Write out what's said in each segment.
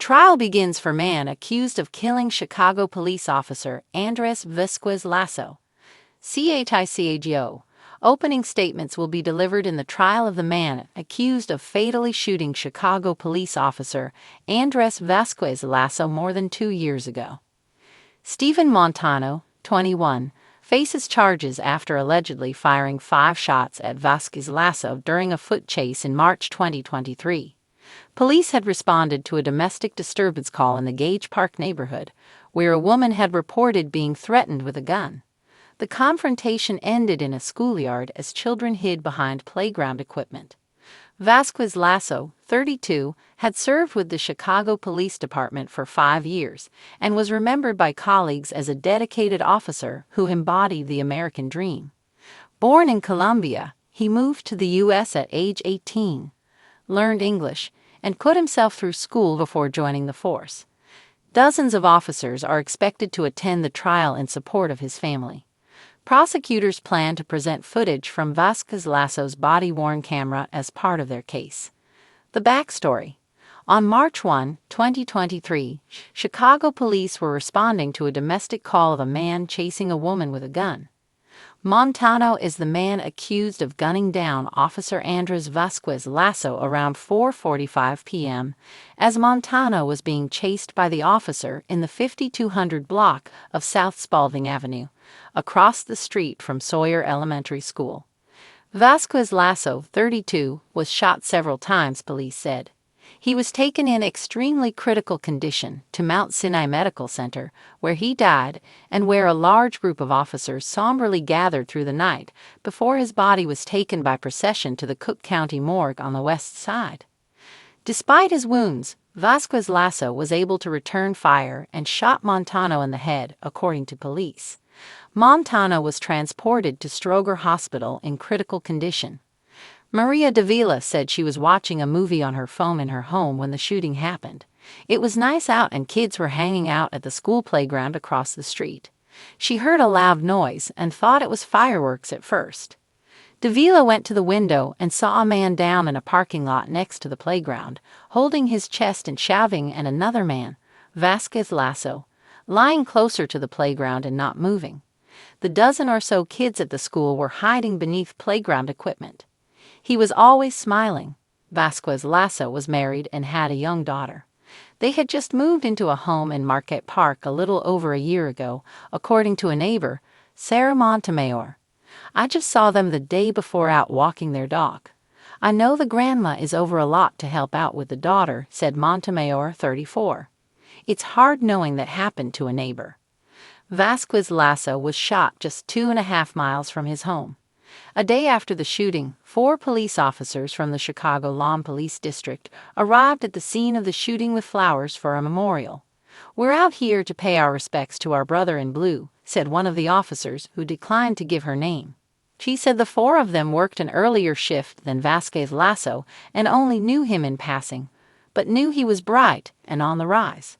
Trial begins for man accused of killing Chicago police officer Andrés Vásquez Lasso. CHICAGO. Opening statements will be delivered in the trial of the man accused of fatally shooting Chicago police officer Andrés Vásquez Lasso more than 2 years ago. Stephen Montano, 21, faces charges after allegedly firing 5 shots at Vásquez Lasso during a foot chase in March 2023. Police had responded to a domestic disturbance call in the Gage Park neighborhood, where a woman had reported being threatened with a gun. The confrontation ended in a schoolyard as children hid behind playground equipment. Vásquez Lasso, 32, had served with the Chicago Police Department for 5 years and was remembered by colleagues as a dedicated officer who embodied the American dream. Born in Colombia, he moved to the U.S. at age 18, learned English, and put himself through school before joining the force. Dozens of officers are expected to attend the trial in support of his family. Prosecutors plan to present footage from Vásquez Lasso's body-worn camera as part of their case. The backstory. On March 1, 2023, Chicago police were responding to a domestic call of a man chasing a woman with a gun. Montano is the man accused of gunning down Officer Andrés Vásquez Lasso around 4:45 p.m. as Montano was being chased by the officer in the 5200 block of South Spalding Avenue, across the street from Sawyer Elementary School. Vásquez Lasso, 32, was shot several times, police said. He was taken in extremely critical condition to Mount Sinai Medical Center, where he died, and where a large group of officers somberly gathered through the night before his body was taken by procession to the Cook County morgue on the west side. Despite his wounds, Vásquez Lasso was able to return fire and shot Montano in the head, according to police. Montano was transported to Stroger Hospital in critical condition. Maria Davila said she was watching a movie on her phone in her home when the shooting happened. It was nice out and kids were hanging out at the school playground across the street. She heard a loud noise and thought it was fireworks at first. Davila went to the window and saw a man down in a parking lot next to the playground, holding his chest and shouting, and another man, Vásquez Lasso, lying closer to the playground and not moving. The dozen or so kids at the school were hiding beneath playground equipment. He was always smiling. Vásquez Lasso was married and had a young daughter. They had just moved into a home in Marquette Park a little over a year ago, according to a neighbor, Sarah Montemayor. I just saw them the day before out walking their dog. I know the grandma is over a lot to help out with the daughter, said Montemayor, 34. It's hard knowing that happened to a neighbor. Vásquez Lasso was shot just 2.5 miles from his home. A day after the shooting, 4 police officers from the Chicago Lawn Police District arrived at the scene of the shooting with flowers for a memorial. "We're out here to pay our respects to our brother in blue," said one of the officers, who declined to give her name. She said the 4 of them worked an earlier shift than Vásquez Lasso and only knew him in passing, but knew he was bright and on the rise.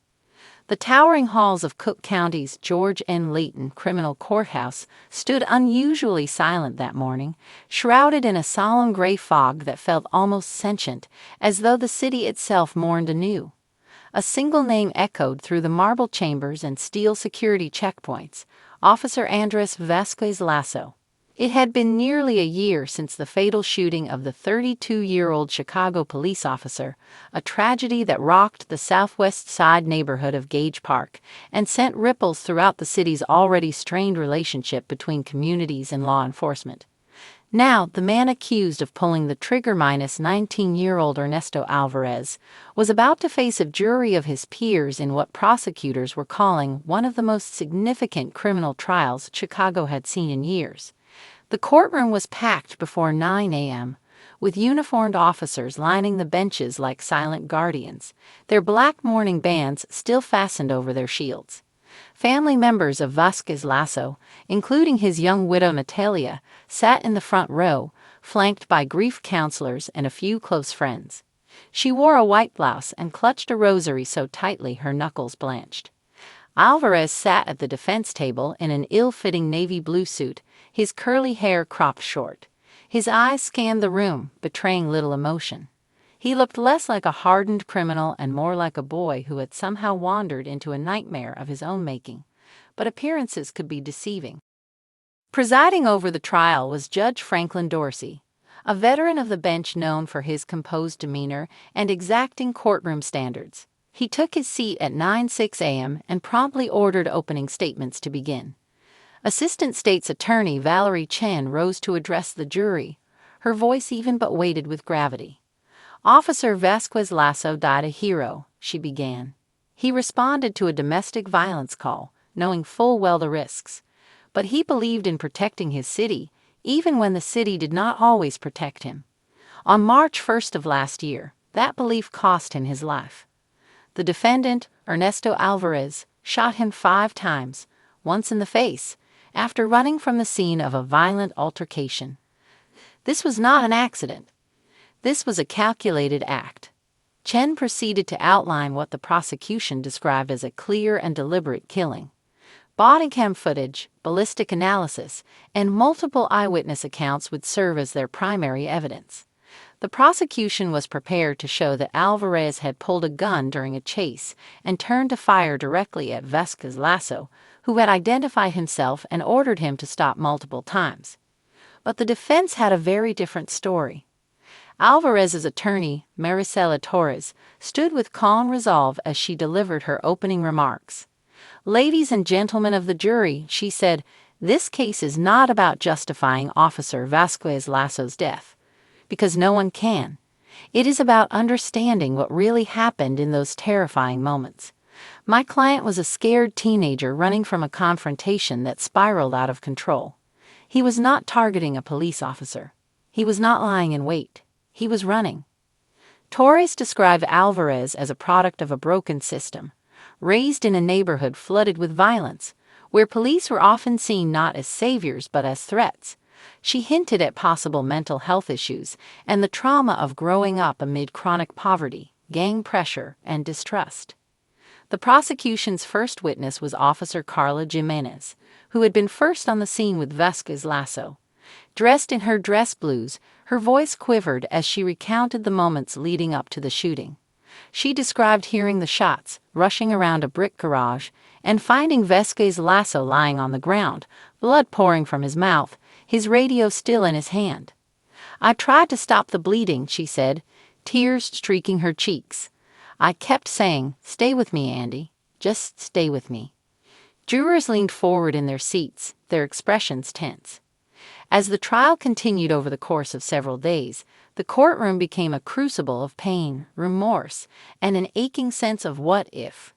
The towering halls of Cook County's George N. Layton Criminal Courthouse stood unusually silent that morning, shrouded in a solemn gray fog that felt almost sentient, as though the city itself mourned anew. A single name echoed through the marble chambers and steel security checkpoints: Officer Andrés Vásquez Lasso. It had been nearly a year since the fatal shooting of the 32-year-old Chicago police officer, a tragedy that rocked the southwest side neighborhood of Gage Park and sent ripples throughout the city's already strained relationship between communities and law enforcement. Now, the man accused of pulling the trigger, 19-year-old Ernesto Alvarez, was about to face a jury of his peers in what prosecutors were calling one of the most significant criminal trials Chicago had seen in years. The courtroom was packed before 9 a.m., with uniformed officers lining the benches like silent guardians, their black mourning bands still fastened over their shields. Family members of Vásquez Lasso, including his young widow Natalia, sat in the front row, flanked by grief counselors and a few close friends. She wore a white blouse and clutched a rosary so tightly her knuckles blanched. Alvarez sat at the defense table in an ill-fitting navy blue suit, his curly hair cropped short. His eyes scanned the room, betraying little emotion. He looked less like a hardened criminal and more like a boy who had somehow wandered into a nightmare of his own making. But appearances could be deceiving. Presiding over the trial was Judge Franklin Dorsey, a veteran of the bench known for his composed demeanor and exacting courtroom standards. He took his seat at 9:06 a.m. and promptly ordered opening statements to begin. Assistant State's Attorney Valerie Chen rose to address the jury, her voice even but weighted with gravity. "Officer Vásquez Lasso died a hero," she began. "He responded to a domestic violence call, knowing full well the risks. But he believed in protecting his city, even when the city did not always protect him. On March 1st of last year, that belief cost him his life. The defendant, Ernesto Alvarez, shot him 5 times, once in the face, after running from the scene of a violent altercation. This was not an accident. This was a calculated act." Chen proceeded to outline what the prosecution described as a clear and deliberate killing. Body cam footage, ballistic analysis, and multiple eyewitness accounts would serve as their primary evidence. The prosecution was prepared to show that Alvarez had pulled a gun during a chase and turned to fire directly at Vásquez Lasso, who had identified himself and ordered him to stop multiple times. But the defense had a very different story. Alvarez's attorney, Maricela Torres, stood with calm resolve as she delivered her opening remarks. "Ladies and gentlemen of the jury," she said, "this case is not about justifying Officer Vásquez Lasso's death, because no one can. It is about understanding what really happened in those terrifying moments. My client was a scared teenager running from a confrontation that spiraled out of control. He was not targeting a police officer. He was not lying in wait. He was running." Torres described Alvarez as a product of a broken system, raised in a neighborhood flooded with violence, where police were often seen not as saviors but as threats. She hinted at possible mental health issues and the trauma of growing up amid chronic poverty, gang pressure, and distrust. The prosecution's first witness was Officer Carla Jimenez, who had been first on the scene with Vásquez Lasso. Dressed in her dress blues, her voice quivered as she recounted the moments leading up to the shooting. She described hearing the shots, rushing around a brick garage, and finding Vásquez Lasso lying on the ground, blood pouring from his mouth, his radio still in his hand. "I tried to stop the bleeding," she said, tears streaking her cheeks. "I kept saying, 'Stay with me, Andy. Just stay with me.'" Jurors leaned forward in their seats, their expressions tense. As the trial continued over the course of several days, the courtroom became a crucible of pain, remorse, and an aching sense of what if.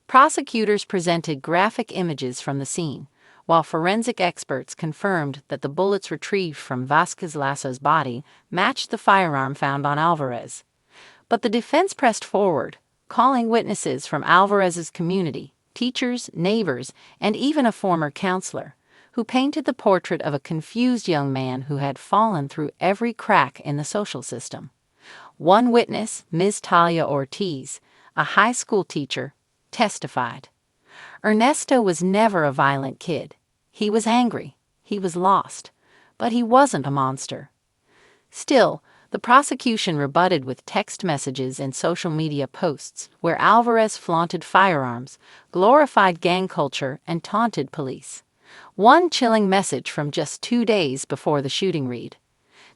Prosecutors presented graphic images from the scene, while forensic experts confirmed that the bullets retrieved from Vásquez Lasso's body matched the firearm found on Alvarez. But the defense pressed forward, calling witnesses from Alvarez's community, teachers, neighbors, and even a former counselor, who painted the portrait of a confused young man who had fallen through every crack in the social system. One witness, Ms. Talia Ortiz, a high school teacher, testified. "Ernesto was never a violent kid. He was angry, he was lost, but he wasn't a monster." Still, the prosecution rebutted with text messages and social media posts where Alvarez flaunted firearms, glorified gang culture, and taunted police. One chilling message from just 2 days before the shooting read,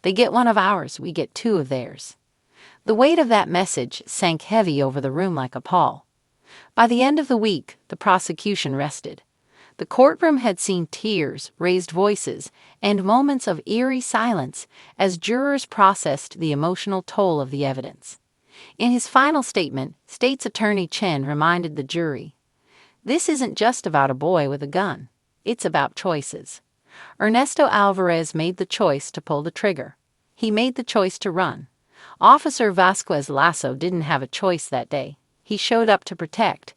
"They get one of ours, we get 2 of theirs." The weight of that message sank heavy over the room like a pall. By the end of the week, the prosecution rested. The courtroom had seen tears, raised voices, and moments of eerie silence as jurors processed the emotional toll of the evidence. In his final statement, State's Attorney Chen reminded the jury, "This isn't just about a boy with a gun. It's about choices. Ernesto Alvarez made the choice to pull the trigger. He made the choice to run. Officer Vásquez Lasso didn't have a choice that day. He showed up to protect.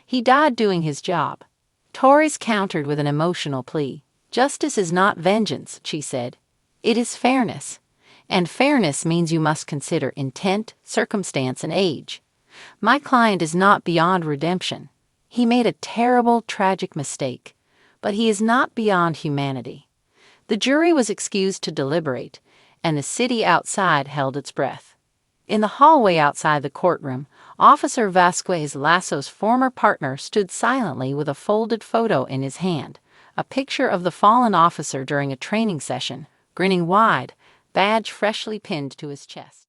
He died doing his job." Torres countered with an emotional plea. "Justice is not vengeance," she said. "It is fairness. And fairness means you must consider intent, circumstance, and age. My client is not beyond redemption. He made a terrible, tragic mistake. But he is not beyond humanity." The jury was excused to deliberate, and the city outside held its breath. In the hallway outside the courtroom, Officer Vásquez, Lasso's former partner, stood silently with a folded photo in his hand, a picture of the fallen officer during a training session, grinning wide, badge freshly pinned to his chest.